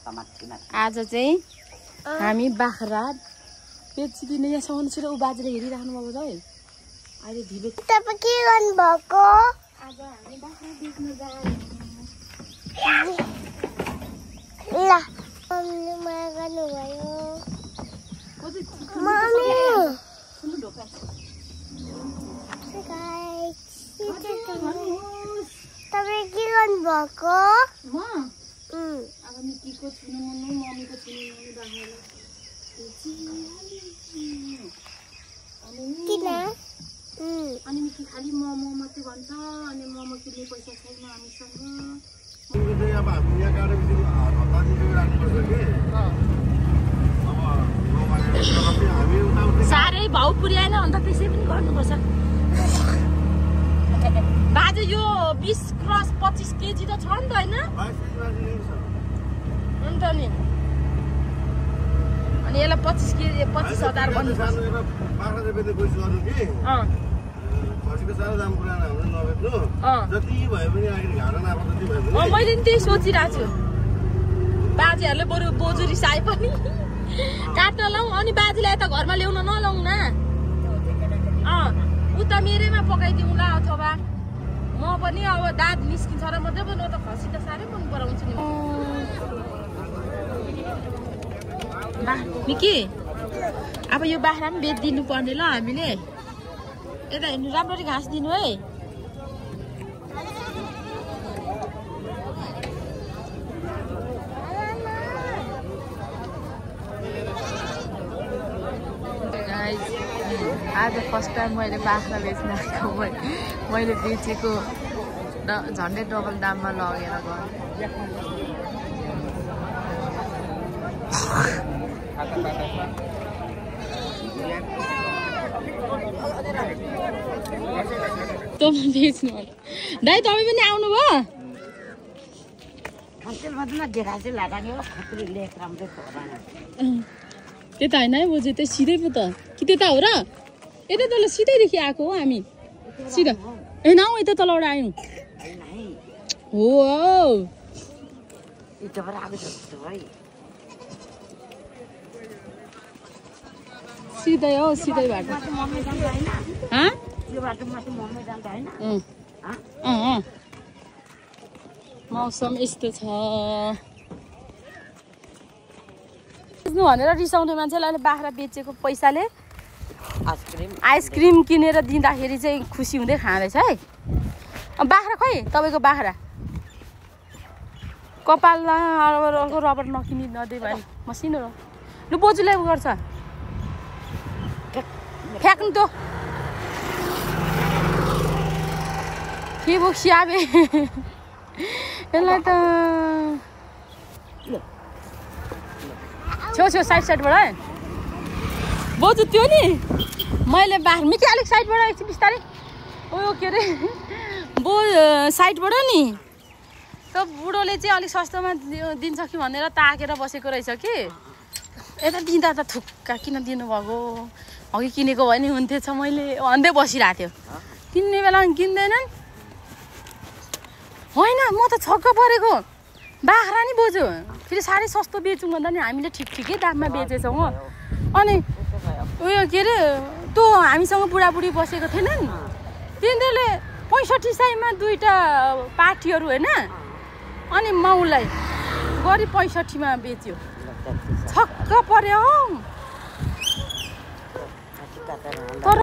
आज चाहिँ हामी बाख्रा बेचिदिने यहाँसम्म छिटो उ बाजेर हेरिराख्नु भएको छ है अहिले ढिलो तपाईँ के गर्नु भएको आज हामी बाख्रा बेच्न जान्छौँ ल मम्मीले माया गर्नुभयो मम्मी सुन्नु ढोका तपाईँ के गर्नु भएको म अब मिकीको छुनु मुनु मम्मीको छुनु मुनु बाख्रालाई किन अनि मिकी खालि मोमो मात्रै भन्छ अनि मोमो किन्ने पैसा छैन हामीसँग साह्रै भाउ पुर्याएन अन्त त्यसै पनि गर्नुपर्छ बाजे यो 20 क्रस 25 केजी त छ नि त होइन अन्त नि अनि यसलाई 25 केजी 25,000 भन्नुपर्छ मैले नि त्यही सोचिरहेको छु बाजेहरूले बरु बोजू रिसाए पनि काट्न लाउँ अनि बाजेलाई यता घरमा ल्याउन नलाउँ न उता मेरैमा पकाइदिउँला अथवा म पनि अब दाँत निस्किन्छ र मात्रै पनि त खसी त साह्रै मन पराउँछु नि मिकी अब यो बाख्रा पनि बेचिदिनु पर्ने ल हामीले यता हेर्नु राम्ररी घाँस दिनु है आज फर्स्ट टाइम मैले बाख्रा बेच्न आएको मैले बेचेको झन्डै डबल दाममा लगेर गएँ बेच्नु दाइ तपाईँ पनि आउनुभयो त्यता होइन है बोजू त्यो सिधै पो त कि त्यता हो र यता तल सिधैदेखि आएको हो हामी सिधा ए न यता तलबाट आयौँ हो सिधै हो सिधै बाटो मौसम यस्तो छ भनेर रिसाउने मान्छेलाई बाख्रा बेचेको पैसाले आइसक्रिम किनेर दिँदाखेरि चाहिँ खुसी हुँदै खाँदैछ है बाख्रा खै तपाईँको बाख्रा कपालमा रबर नकिनी नदिए भयो मसिनो लु बोजूलाई गर्छ फ्याक्नु त के भो स्याबे यसलाई त छेउ साइडबाट बोजू त्यो नि मैले बाख्रा मिकी अलिक साइडबाट एकछिन बिस्तारै उयो के अरे साइडबाट नि त्यो बुढोले चाहिँ अलिक सस्तोमा दिन्छ कि भनेर ताकेर बसेको रहेछ कि यता दिँदा त थुक्का किन दिनुभएको अघि किनेको भए नि हुन्थेछ मैले भन्दै बसिरहेको थियो किन्ने बेलामा किन्दैनन् होइन म त छक्क परेको बाख्रा नि बोजू फेरि साह्रै सस्तो बेचौँ भन्दा नि हामीले ठिकै दाममा बेचेछौँ हो अनि उयो के अरे त्यो हामीसँग बुढाबुढी बसेको थिएनन् तिनीहरूले 65 सयमा 2टा पाठीहरू होइन अनि माउलाई गरी 65 मा बेच्यो छक्क पर्यो तर